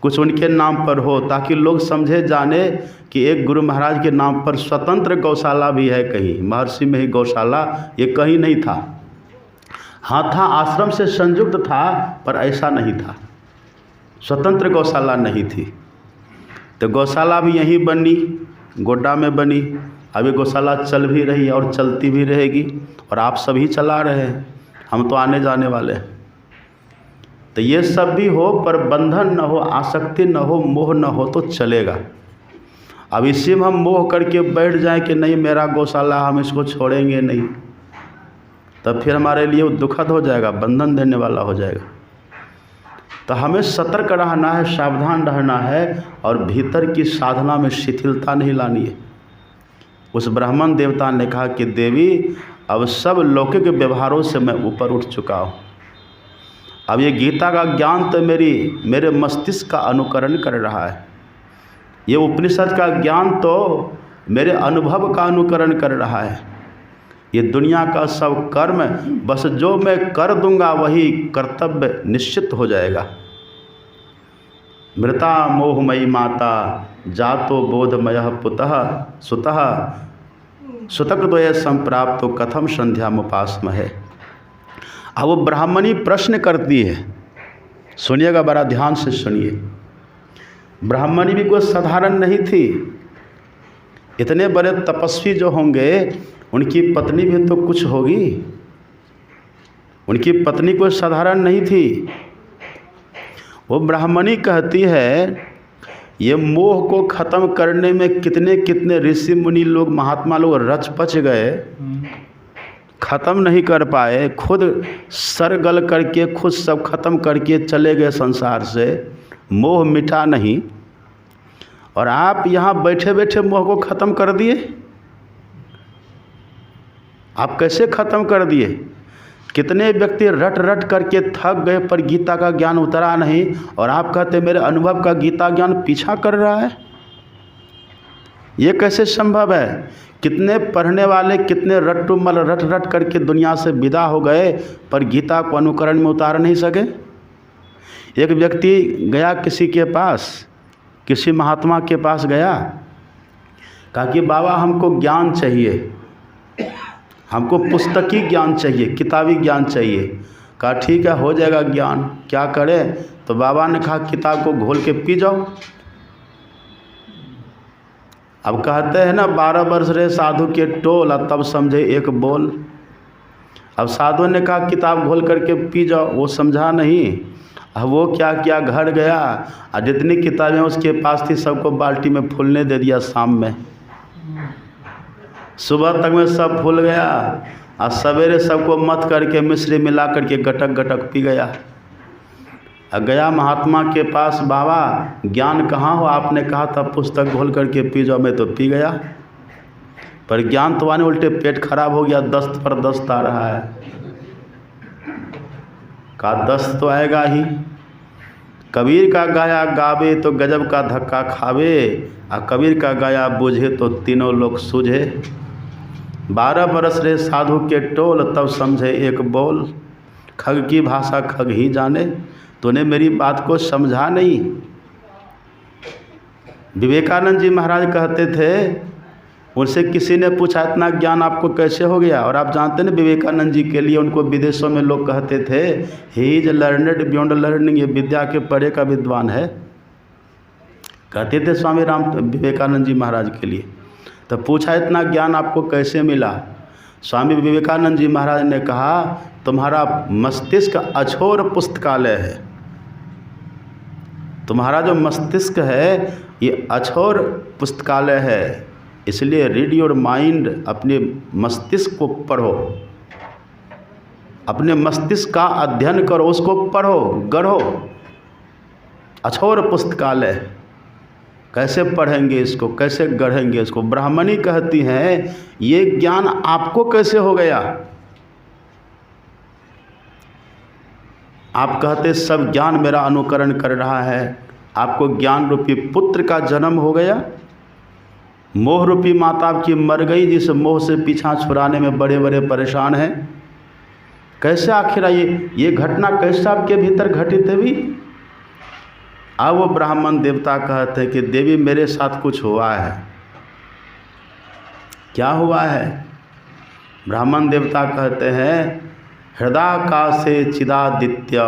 कुछ उनके नाम पर हो, ताकि लोग समझे जाने कि एक गुरु महाराज के नाम पर स्वतंत्र गौशाला भी है कहीं। महर्षि में ही गौशाला, ये कहीं नहीं था। हाँ था, आश्रम से संयुक्त था, पर ऐसा नहीं था, स्वतंत्र गौशाला नहीं थी। तो गौशाला भी यहीं बनी, गोड्डा में बनी, अभी गौशाला चल भी रही है और चलती भी रहेगी, और आप सभी चला रहे हैं, हम तो आने जाने वाले हैं। तो ये सब भी हो पर बंधन न हो, आसक्ति न हो, मोह न हो तो चलेगा। अब इसी में हम मोह करके बैठ जाएं कि नहीं मेरा गौशाला, हम इसको छोड़ेंगे नहीं, तब फिर हमारे लिए वो दुखद हो जाएगा, बंधन देने वाला हो जाएगा। तो हमें सतर्क रहना है, सावधान रहना है, और भीतर की साधना में शिथिलता नहीं लानी है। उस ब्राह्मण देवता ने कहा कि देवी अब सब लौकिक व्यवहारों से मैं ऊपर उठ चुका हूँ, अब ये गीता का ज्ञान तो मेरे मस्तिष्क का अनुकरण कर रहा है, ये उपनिषद का ज्ञान तो मेरे अनुभव का अनुकरण कर रहा है। ये दुनिया का सब कर्म बस जो मैं कर दूंगा वही कर्तव्य निश्चित हो जाएगा। मृता मोहमयी माता जातो बोधमयः पुतः सुतः सुतकद्वय संप्राप्तो कथम संध्यामुपास्महे। अब वो ब्राह्मणी प्रश्न करती है, सुनिएगा बड़ा ध्यान से सुनिए। ब्राह्मणी भी कोई साधारण नहीं थी, इतने बड़े तपस्वी जो होंगे उनकी पत्नी भी तो कुछ होगी, उनकी पत्नी कोई साधारण नहीं थी। वो ब्राह्मणी कहती है ये मोह को ख़त्म करने में कितने कितने ऋषि मुनि लोग, महात्मा लोग रच पच गए, ख़त्म नहीं कर पाए, खुद सर गल करके खुद सब ख़त्म करके चले गए संसार से, मोह मिटा नहीं, और आप यहाँ बैठे बैठे मोह को ख़त्म कर दिए। आप कैसे ख़त्म कर दिए? कितने व्यक्ति रट रट करके थक गए पर गीता का ज्ञान उतरा नहीं, और आप कहते मेरे अनुभव का गीता ज्ञान पीछा कर रहा है। ये कैसे संभव है? कितने पढ़ने वाले, कितने रट्टुमल रट रट करके दुनिया से विदा हो गए पर गीता को अनुकरण में उतार नहीं सके। एक व्यक्ति गया किसी के पास, किसी महात्मा के पास गया, कहा कि बाबा हमको ज्ञान चाहिए, हमको पुस्तकी ज्ञान चाहिए, किताबी ज्ञान चाहिए। कहा ठीक है हो जाएगा ज्ञान, क्या करें? तो बाबा ने कहा किताब को घोल के पी जाओ। अब कहते हैं ना 12 वर्ष रहे साधु के टोल और तब समझे एक बोल। अब साधु ने कहा किताब घोल करके पी जाओ, वो समझा नहीं। अब वो क्या किया, घर गया और जितनी किताबें उसके पास थी सबको बाल्टी में फूलने दे दिया शाम में। सुबह तक में सब फूल गया और सवेरे सबको मत करके मिश्री मिला करके गटक गटक पी गया। गया महात्मा के पास, बाबा ज्ञान कहाँ हो? आपने कहा था पुस्तक घोल करके पी जाओ, मैं तो पी गया, पर ज्ञान तो आने उल्टे पेट खराब हो गया, दस्त पर दस्त आ रहा है। कहा दस्त तो आएगा ही, कबीर का गाया गावे तो गजब का धक्का खावे, और कबीर का गाया बूझे तो तीनों लोग सूझे। 12 बरस रहे साधु के टोल तब समझे एक बोल, खग की भाषा खग ही जाने, तूने मेरी बात को समझा नहीं। विवेकानंद जी महाराज कहते थे, उनसे किसी ने पूछा इतना ज्ञान आपको कैसे हो गया? और आप जानते हैं ना विवेकानंद जी के लिए उनको विदेशों में लोग कहते थे he is learned beyond learning, ये विद्या के परे का विद्वान है, कहते थे स्वामी राम विवेकानंद जी महाराज के लिए। तो पूछा इतना ज्ञान आपको कैसे मिला? स्वामी विवेकानंद जी महाराज ने कहा तुम्हारा मस्तिष्क अछोर पुस्तकालय है, तुम्हारा जो मस्तिष्क है ये अछोर पुस्तकालय है, इसलिए रीड योर माइंड, अपने मस्तिष्क को पढ़ो, अपने मस्तिष्क का अध्ययन करो, उसको पढ़ो, गढ़ो। अछोर पुस्तकालय, कैसे पढ़ेंगे इसको, कैसे गढ़ेंगे इसको? ब्राह्मणी कहती हैं ये ज्ञान आपको कैसे हो गया? आप कहते सब ज्ञान मेरा अनुकरण कर रहा है, आपको ज्ञान रूपी पुत्र का जन्म हो गया, मोह रूपी माता आपकी मर गई, जिस मोह से पीछा छुड़ाने में बड़े बड़े परेशान हैं। कैसे आखिर ये घटना कैसे आपके भीतर घटित हुई? अब वो ब्राह्मण देवता कहते हैं कि देवी मेरे साथ कुछ हुआ है। क्या हुआ है? ब्राह्मण देवता कहते हैं हृदयाकाशे चिदादित्य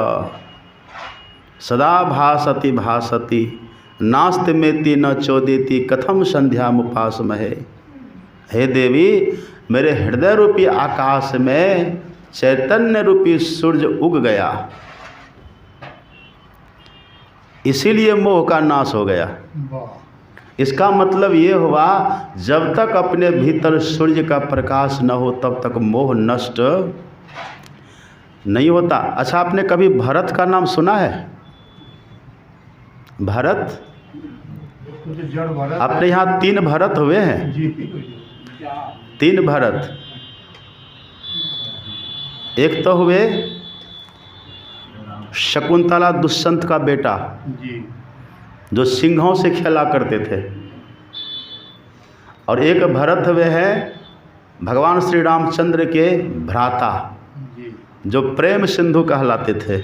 सदा भासति भासति नास्ति मेति न चोदेति कथम संध्यामुपासमहे। हे देवी, मेरे हृदय रूपी आकाश में चैतन्य रूपी सूर्य उग गया, इसीलिए मोह का नाश हो गया। इसका मतलब ये हुआ, जब तक अपने भीतर सूर्य का प्रकाश न हो तब तक मोह नष्ट नहीं होता। अच्छा, आपने कभी भरत का नाम सुना है? भरत, अपने यहाँ 3 भरत हुए हैं। 3 भरत। एक तो हुए शकुंतला दुष्यंत का बेटा, जो सिंहों से खेला करते थे, और एक भरत हुए हैं भगवान श्री रामचंद्र के भ्राता, जो प्रेम सिंधु कहलाते थे।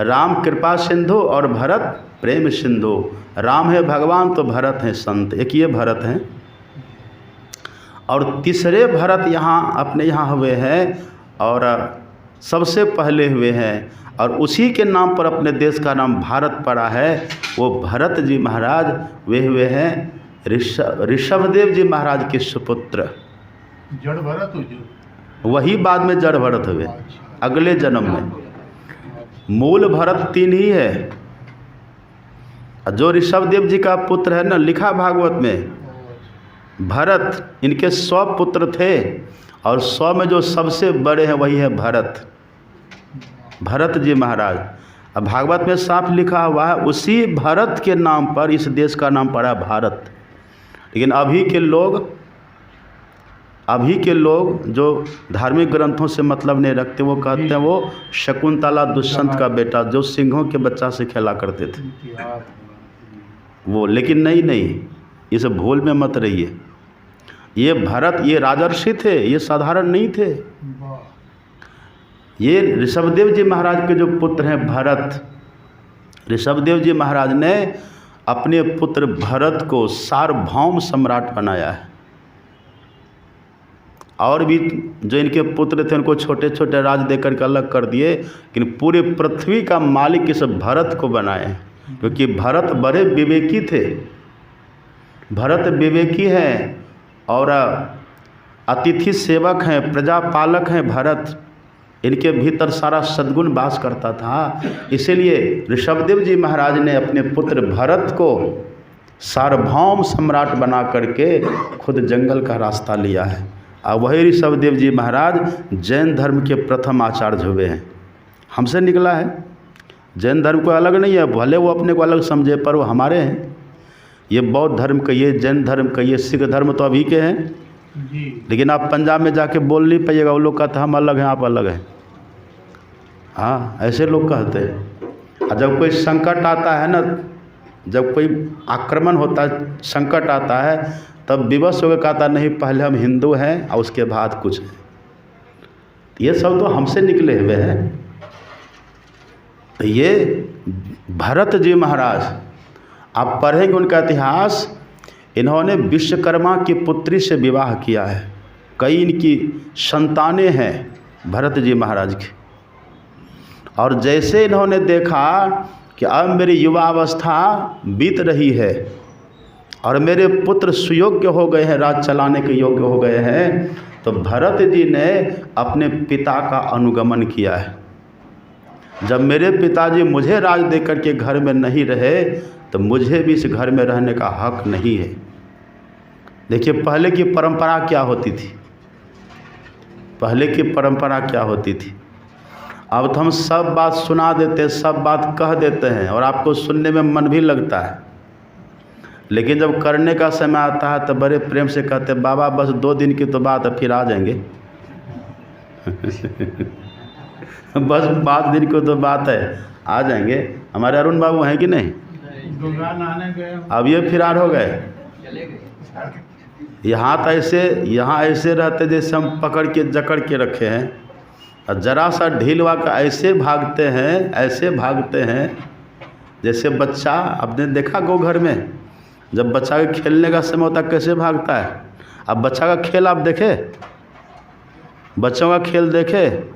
राम कृपा सिंधु और भरत प्रेम सिंधु। राम है भगवान तो भरत हैं संत, एक ये भरत हैं। और तीसरे भरत यहाँ अपने यहाँ हुए हैं, और सबसे पहले हुए हैं, और उसी के नाम पर अपने देश का नाम भारत पड़ा है। वो भरत जी महाराज वे हुए हैं ऋषभदेव जी महाराज के सुपुत्र। जड़ भरत वही बाद में जड़ भरत हुए अगले जन्म में। मूल भरत 3 ही है। जो ऋषभदेव जी का पुत्र है ना, लिखा भागवत में, भरत, इनके 100 पुत्र थे, और 100 में जो सबसे बड़े हैं वही है भरत, भरत जी महाराज। अब भागवत में साफ लिखा हुआ है, उसी भरत के नाम पर इस देश का नाम पड़ा भारत। लेकिन अभी के लोग जो धार्मिक ग्रंथों से मतलब नहीं रखते, वो कहते हैं वो शकुंतला दुष्यंत का बेटा, जो सिंहों के बच्चा से खेला करते थे वो। लेकिन नहीं, इस भूल में मत रहिए। ये भरत, ये राजर्षि थे, ये साधारण नहीं थे। ये ऋषभदेव जी महाराज के जो पुत्र हैं भरत, ऋषभदेव जी महाराज ने अपने पुत्र भरत को सार्वभौम सम्राट बनाया है। और भी जो इनके पुत्र थे उनको छोटे छोटे राज देकर के अलग कर दिए, लेकिन पूरे पृथ्वी का मालिक इस भरत को बनाए, क्योंकि भरत बड़े विवेकी थे। भरत विवेकी हैं और अतिथि सेवक हैं, प्रजापालक हैं भरत। इनके भीतर सारा सद्गुण वास करता था। इसीलिए ऋषभदेव जी महाराज ने अपने पुत्र भरत को सार्वभौम सम्राट बना करके खुद जंगल का रास्ता लिया है। और वही ऋषभदेव जी महाराज जैन धर्म के प्रथम आचार्य हुए हैं। हमसे निकला है। जैन धर्म को अलग नहीं है, भले वो अपने को अलग समझे, पर वो हमारे हैं। ये बौद्ध धर्म कहिए, जैन धर्म कहिए, सिख धर्म तो अभी के हैं जी। लेकिन आप पंजाब में जाके बोल नहीं पाइएगा, वो लोग कहते हैं हम अलग हैं, आप अलग हैं। हाँ, ऐसे लोग कहते हैं। और जब कोई संकट आता है ना, जब कोई आक्रमण होता है, संकट आता है, तब विवश होकर कहता नहीं पहले हम हिंदू हैं और उसके बाद कुछ है। ये सब तो हमसे निकले हुए हैं। तो ये भरत जी महाराज, आप पढ़ेंगे उनका इतिहास, इन्होंने विश्वकर्मा की पुत्री से विवाह किया है। कई इनकी संतानें हैं भरत जी महाराज की। और जैसे इन्होंने देखा कि अब मेरी युवावस्था बीत रही है और मेरे पुत्र सुयोग्य हो गए हैं, राज चलाने के योग्य हो गए हैं, तो भरत जी ने अपने पिता का अनुगमन किया है। जब मेरे पिताजी मुझे राज देकर के घर में नहीं रहे, तो मुझे भी इस घर में रहने का हक नहीं है। देखिए पहले की परंपरा क्या होती थी, पहले की परंपरा क्या होती थी। अब तो हम सब बात सुना देते, सब बात कह देते हैं और आपको सुनने में मन भी लगता है, लेकिन जब करने का समय आता है तो बड़े प्रेम से कहते हैं बाबा बस 2 दिन की तो बात है, फिर आ जाएंगे। बस 5 दिन की तो बात है, आ जाएंगे। हमारे अरुण बाबू हैं कि नहीं? अब ये फिरार हो गए। यहाँ तो ऐसे रहते जैसे हम पकड़ के जकड़ के रखे हैं, और ज़रा सा ढील वाकर ऐसे भागते हैं, ऐसे भागते हैं जैसे बच्चा। आपने देखा गो घर में जब बच्चा के खेलने का समय होता कैसे भागता है। अब बच्चा का खेल आप देखे, बच्चों का खेल देखे,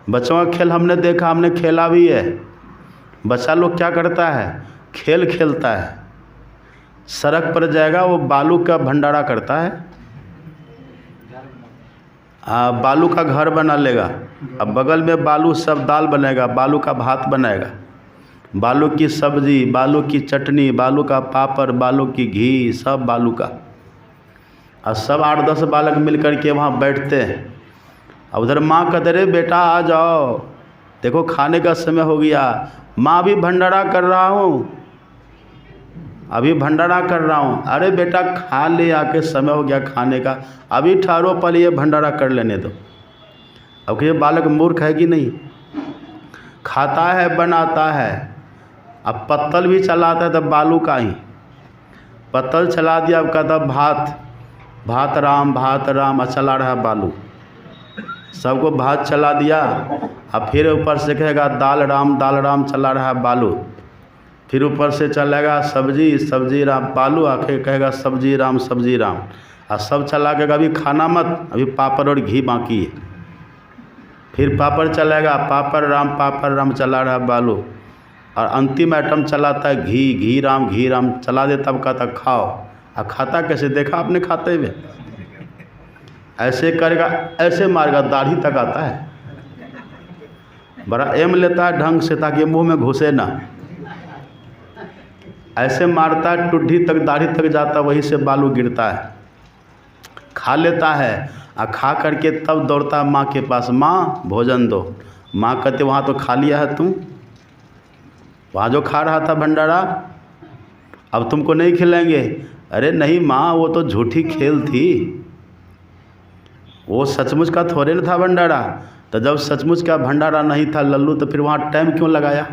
बच्चों का खेल हमने देखा, हमने खेला भी है। बच्चा लोग क्या करता है, खेल खेलता है, सड़क पर जाएगा वो बालू का भंडारा करता है, बालू का घर बना लेगा, अब बगल में बालू सब दाल बनेगा, बालू का भात बनाएगा, बालू की सब्जी, बालू की चटनी, बालू का पापड़, बालू की घी, सब बालू का। और सब 8-10 बालक मिल कर के वहाँ बैठते हैं। अब उधर माँ कहते रे बेटा आ जाओ, देखो खाने का समय हो गया। माँ अभी भंडारा कर रहा हूँ, अभी भंडारा कर रहा हूँ। अरे बेटा खा ले, आके समय हो गया खाने का, अभी ठहरो पहले ये भंडारा कर लेने दो। अब ये बालक मूर्ख है कि नहीं? खाता है, बनाता है, अब पत्तल भी चलाता है, तब बालू का ही पत्तल चला दिया। अब कहता भात भात राम, भात राम, चला रहा बालू, सबको भात चला दिया। अब फिर ऊपर से कहेगा दाल राम चला रहा बालू, फिर ऊपर से चलेगा सब्जी सब्जी राम बालू, आखिर कहेगा सब्जी राम और सब चला के अभी खाना मत, अभी पापड़ और घी बाकी है। फिर पापड़ चलेगा, पापड़ राम चला रहा बालू, और अंतिम आइटम चलाता है घी राम चला दे, तब कहता खाओ। और खाता कैसे देखा आपने खाते हुए? ऐसे करेगा, ऐसे मारेगा, दाढ़ी तक आता है, बड़ा एम लेता है ढंग से ताकि मुंह में घुसे ना, ऐसे मारता है टुड्डी तक, दाढ़ी तक जाता, वहीं से बालू गिरता है। खा लेता है और खा करके तब दौड़ता है माँ के पास, माँ भोजन दो। माँ कहते वहाँ तो खा लिया है तुम, वहाँ जो खा रहा था भंडारा, अब तुमको नहीं खिलाएंगे। अरे नहीं माँ, वो तो झूठी खेल थी, वो सचमुच का थोड़े न था भंडारा। तो जब सचमुच का भंडारा नहीं था लल्लू, तो फिर वहाँ टाइम क्यों लगाया,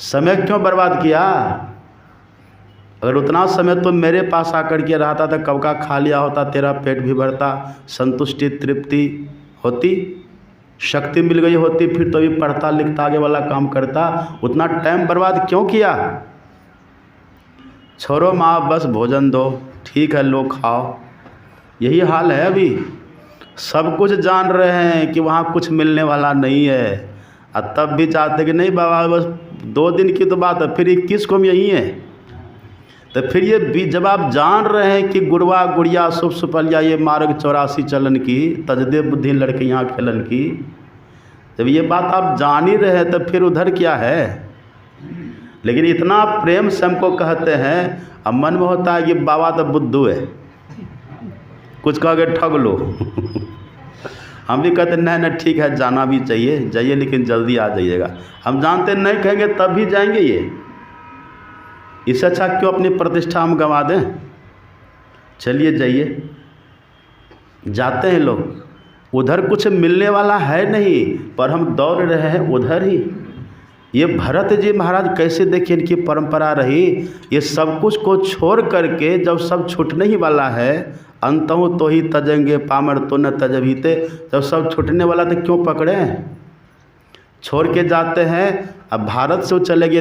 समय क्यों बर्बाद किया? अगर उतना समय तो मेरे पास आकर के रहता तो कब का खा लिया होता, तेरा पेट भी भरता, संतुष्टि तृप्ति होती, शक्ति मिल गई होती, फिर तो भी पढ़ता लिखता आगे वाला काम करता। उतना टाइम बर्बाद क्यों किया? छोड़ो माँ, बस भोजन दो, ठीक है लो खाओ। यही हाल है अभी। सब कुछ जान रहे हैं कि वहाँ कुछ मिलने वाला नहीं है, और तब भी चाहते कि नहीं बाबा बस 2 दिन की तो बात है, फिर 21 को हम यही है। तो फिर ये जब आप जान रहे हैं कि गुड़वा गुड़िया शुभ सुपलिया ये मार्ग 84 चलन की, तजदे बुद्धि लड़के यहाँ खेलन की, जब ये बात आप जान ही रहे हैं तो फिर उधर क्या है? लेकिन इतना प्रेम से हमको कहते हैं, अब मन में होता है कि बाबा तो बुद्धू है, कुछ कह के ठग लो। हम भी कहते नहीं ठीक है, जाना भी चाहिए, जाइए लेकिन जल्दी आ जाइएगा। हम जानते नहीं कहेंगे तब भी जाएंगे ये, इससे अच्छा क्यों अपनी प्रतिष्ठा हम गंवा दें? चलिए जाइए। जाते हैं लोग, उधर कुछ मिलने वाला है नहीं, पर हम दौड़ रहे हैं उधर ही। ये भरत जी महाराज कैसे देखिए इनकी परंपरा रही, ये सब कुछ को छोड़ करके जब सब छूटने ही वाला है, अंतहु तो ही तजेंगे पामर तो न तजभीते, जब सब छूटने वाला तो क्यों पकड़े? छोड़ के जाते हैं। अब भारत से वो चले गए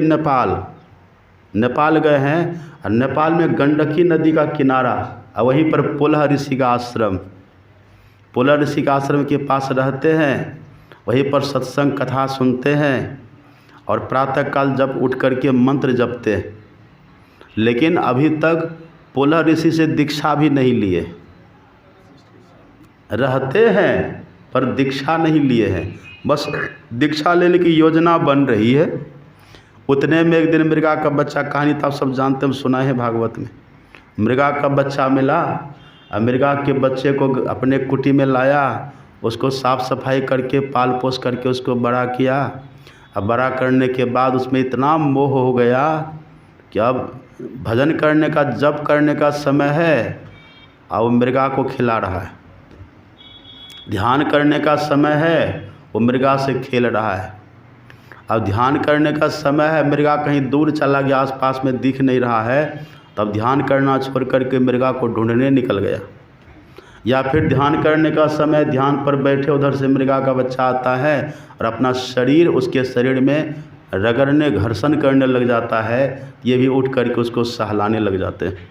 नेपाल गए हैं, और नेपाल में गंडकी नदी का किनारा, और वहीं पर पुलह ऋषि का आश्रम, पुलह ऋषि का आश्रम के पास रहते हैं, वहीं पर सत्संग कथा सुनते हैं, और प्रातःकाल जब उठ करके मंत्र जपते हैं। लेकिन अभी तक पुलह ऋषि से दीक्षा भी नहीं लिए, रहते हैं पर दीक्षा नहीं लिए हैं, बस दीक्षा लेने की योजना बन रही है। उतने में एक दिन मृगा का बच्चा, कहानी तो आप सब जानते हैं, सुना है भागवत में। मृगा का बच्चा मिला, और मृगा के बच्चे को अपने कुटी में लाया, उसको साफ़ सफाई करके पाल पोस करके उसको बड़ा किया। अब बड़ा करने के बाद उसमें इतना मोह हो गया कि अब भजन करने का, जप करने का समय है, और वो मृगा को खिला रहा है। ध्यान करने का समय है, वो मृगा से खेल रहा है। अब ध्यान करने का समय है, मृगा कहीं दूर चला गया, आसपास में दिख नहीं रहा है, तब ध्यान करना छोड़ करके मृगा को ढूंढने निकल गया। या फिर ध्यान करने का समय, ध्यान पर बैठे, उधर से मृगा का बच्चा आता है और अपना शरीर उसके शरीर में रगड़ने, घर्षण करने लग जाता है। ये भी उठ करके उसको सहलाने लग जाते हैं।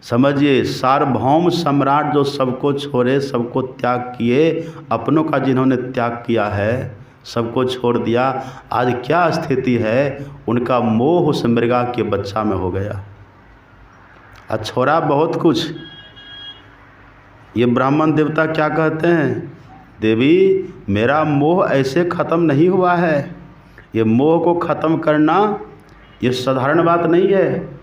समझिए, सार्वभौम सम्राट जो सबको छोड़े, सबको त्याग किए, अपनों का जिन्होंने त्याग किया है, सबको छोड़ दिया। आज क्या स्थिति है, उनका मोह उस मृगा के बच्चा में हो गया। आज छोड़ा बहुत कुछ। ये ब्राह्मण देवता क्या कहते हैं, देवी मेरा मोह ऐसे ख़त्म नहीं हुआ है। ये मोह को ख़त्म करना ये साधारण बात नहीं है।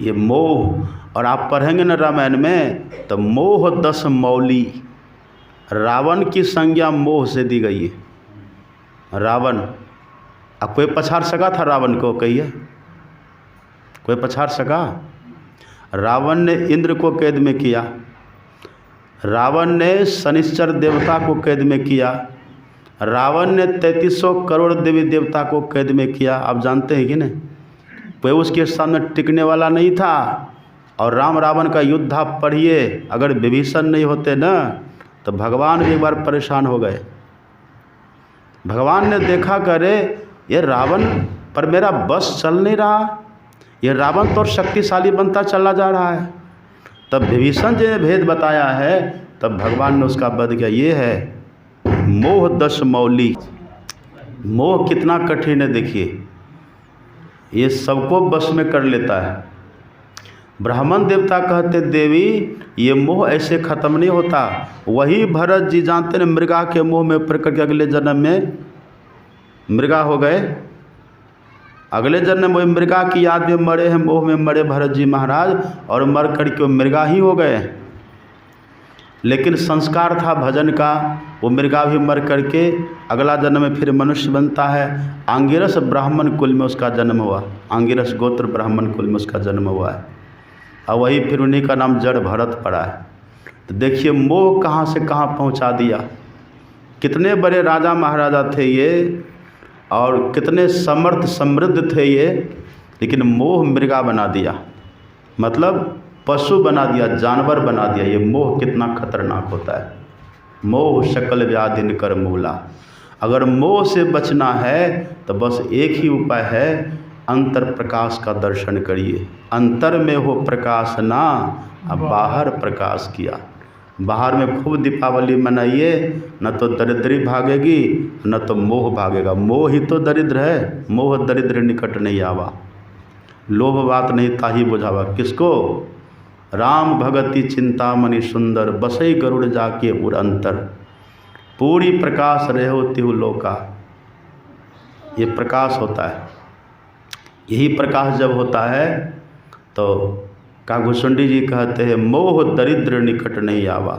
ये मोह, और आप पढ़ेंगे न रामायण में तो मोह 10 मौली, रावण की संज्ञा मोह से दी गई है। रावण, अब कोई पछाड़ सका था रावण को, कहिए कोई पछाड़ सका? रावण ने इंद्र को कैद में किया, रावण ने शनिश्चर देवता को कैद में किया, रावण ने 3300 करोड़ देवी देवता को कैद में किया। आप जानते हैं कि नहीं? कोई उसके सामने टिकने वाला नहीं था। और राम रावण का युद्ध आप पढ़िए, अगर विभीषण नहीं होते ना तो भगवान भी एक बार परेशान हो गए। भगवान ने देखा करे ये रावण पर मेरा बस चल नहीं रहा, ये रावण तो शक्तिशाली बनता चला जा रहा है। तब विभीषण जी ने भेद बताया है, तब भगवान ने उसका वध किया। ये है मोह 10 मौली। मोह कितना कठिन है देखिए, ये सबको बस में कर लेता है। ब्राह्मण देवता कहते देवी ये मोह ऐसे ख़त्म नहीं होता। वही भरत जी जानते हैं मृगा के मोह में पड़ करके अगले जन्म में मृगा हो गए। अगले जन्म में मृगा की याद में मरे हैं, मोह में मरे भरत जी महाराज, और मर कर के मृगा ही हो गए। लेकिन संस्कार था भजन का, वो मृगा भी मर करके अगला जन्म में फिर मनुष्य बनता है। आंगिरस ब्राह्मण कुल में उसका जन्म हुआ, आंगिरस गोत्र ब्राह्मण कुल में उसका जन्म हुआ है, और वही फिर उन्हीं का नाम जड़ भरत पड़ा है। तो देखिए मोह कहाँ से कहाँ पहुँचा दिया। कितने बड़े राजा महाराजा थे ये, और कितने समर्थ समृद्ध थे ये, लेकिन मोह मृगा बना दिया, मतलब पशु बना दिया, जानवर बना दिया। ये मोह कितना खतरनाक होता है। मोह सकल व्याधि कर मूला। अगर मोह से बचना है तो बस एक ही उपाय है, अंतर प्रकाश का दर्शन करिए। अंतर में हो प्रकाश ना, अब बाहर प्रकाश किया। बाहर में खूब दीपावली मनाइए, न तो दरिद्री भागेगी न तो मोह भागेगा। मोह ही तो दरिद्र है, मोह दरिद्र निकट नहीं आवा। लोभ बात नहीं ताही बुझावा। किसको? राम भगति चिंतामणि सुंदर, बसई गरुड़ जाके उर अंतर। पूरी प्रकाश रहो तिहु लोका। ये प्रकाश होता है। यही प्रकाश जब होता है तो काघुसुंडी जी कहते हैं मोह दरिद्र निकट नहीं आवा,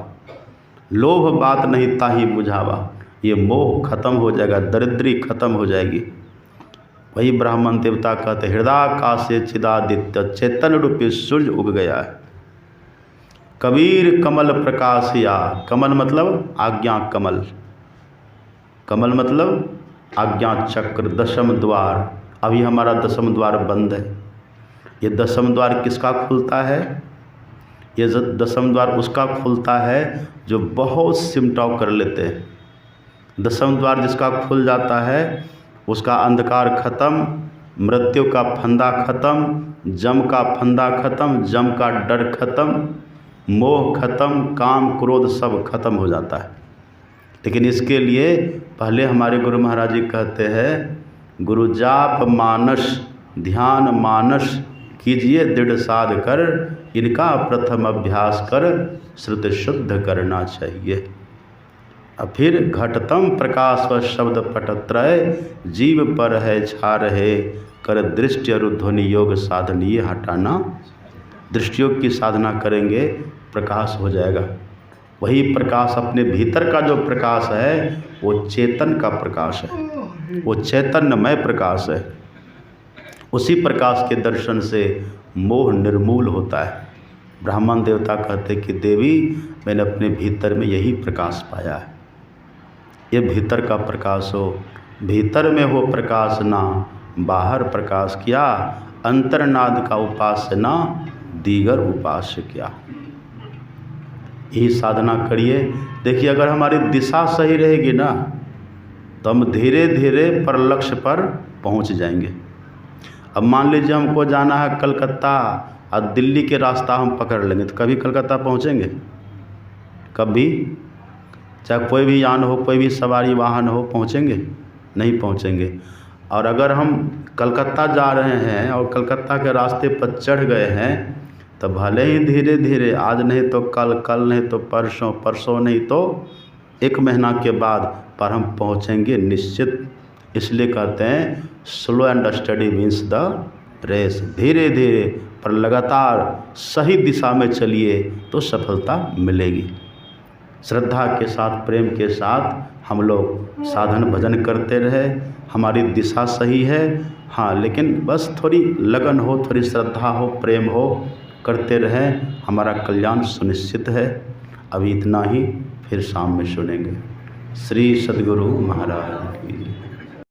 लोभ बात नहीं ताही बुझावा। ये मोह खत्म हो जाएगा, दरिद्री खत्म हो जाएगी। वही ब्राह्मण देवता कहते हृदय काशे चिदादित्य, चैतन्य रूपी सूर्य उग गया है। कबीर कमल प्रकाश या, कमल मतलब आज्ञा कमल, कमल मतलब आज्ञा चक्र, दशम द्वार। अभी हमारा दशम द्वार बंद है। ये दशम द्वार किसका खुलता है? ये दशम द्वार उसका खुलता है जो बहुत सिमटाव कर लेते हैं। दशम द्वार जिसका खुल जाता है उसका अंधकार खत्म, मृत्यु का फंदा खत्म, जम का फंदा खत्म, जम का डर खत्म, मोह खत्म, काम क्रोध सब खत्म हो जाता है। लेकिन इसके लिए पहले हमारे गुरु महाराज जी कहते हैं गुरु जाप मानस ध्यान मानस कीजिए दृढ़ साध कर, इनका प्रथम अभ्यास कर श्रुति शुद्ध करना चाहिए। अब फिर घटतम प्रकाश व शब्द पटत्रय, जीव पर है छा रहे, कर दृष्टि ध्वनि योग साधनीय हटाना। दृष्टियोग की साधना करेंगे प्रकाश हो जाएगा। वही प्रकाश अपने भीतर का जो प्रकाश है वो चेतन का प्रकाश है, वो चैतन्यमय प्रकाश है। उसी प्रकाश के दर्शन से मोह निर्मूल होता है। ब्राह्मण देवता कहते कि देवी मैंने अपने भीतर में यही प्रकाश पाया है। ये भीतर का प्रकाश हो, भीतर में हो प्रकाश ना, बाहर प्रकाश किया। अंतर्नाद का उपास्य ना, दीगर उपास्य क्या। यही साधना करिए। देखिए अगर हमारी दिशा सही रहेगी ना तो हम धीरे धीरे पर लक्ष्य पर पहुंच जाएंगे। अब मान लीजिए हमको जाना है कलकत्ता और दिल्ली के रास्ता हम पकड़ लेंगे तो कभी कलकत्ता पहुंचेंगे? कभी। चाहे कोई भी यान हो, कोई भी सवारी वाहन हो, पहुँचेंगे? नहीं पहुँचेंगे। और अगर हम कलकत्ता जा रहे हैं और कलकत्ता के रास्ते पर चढ़ गए हैं तो भले ही धीरे धीरे, आज नहीं तो कल, कल नहीं तो परसों, परसों नहीं तो 1 महीना के बाद, पर हम पहुँचेंगे निश्चित। इसलिए कहते हैं slow and study wins the race. धीरे धीरे पर लगातार सही दिशा में चलिए तो सफलता मिलेगी। श्रद्धा के साथ, प्रेम के साथ हम लोग साधन भजन करते रहे, हमारी दिशा सही है। हाँ, लेकिन बस थोड़ी लगन हो, थोड़ी श्रद्धा हो, प्रेम हो, करते रहें, हमारा कल्याण सुनिश्चित है। अभी इतना ही, फिर शाम में सुनेंगे। श्री सद्गुरु महाराज की।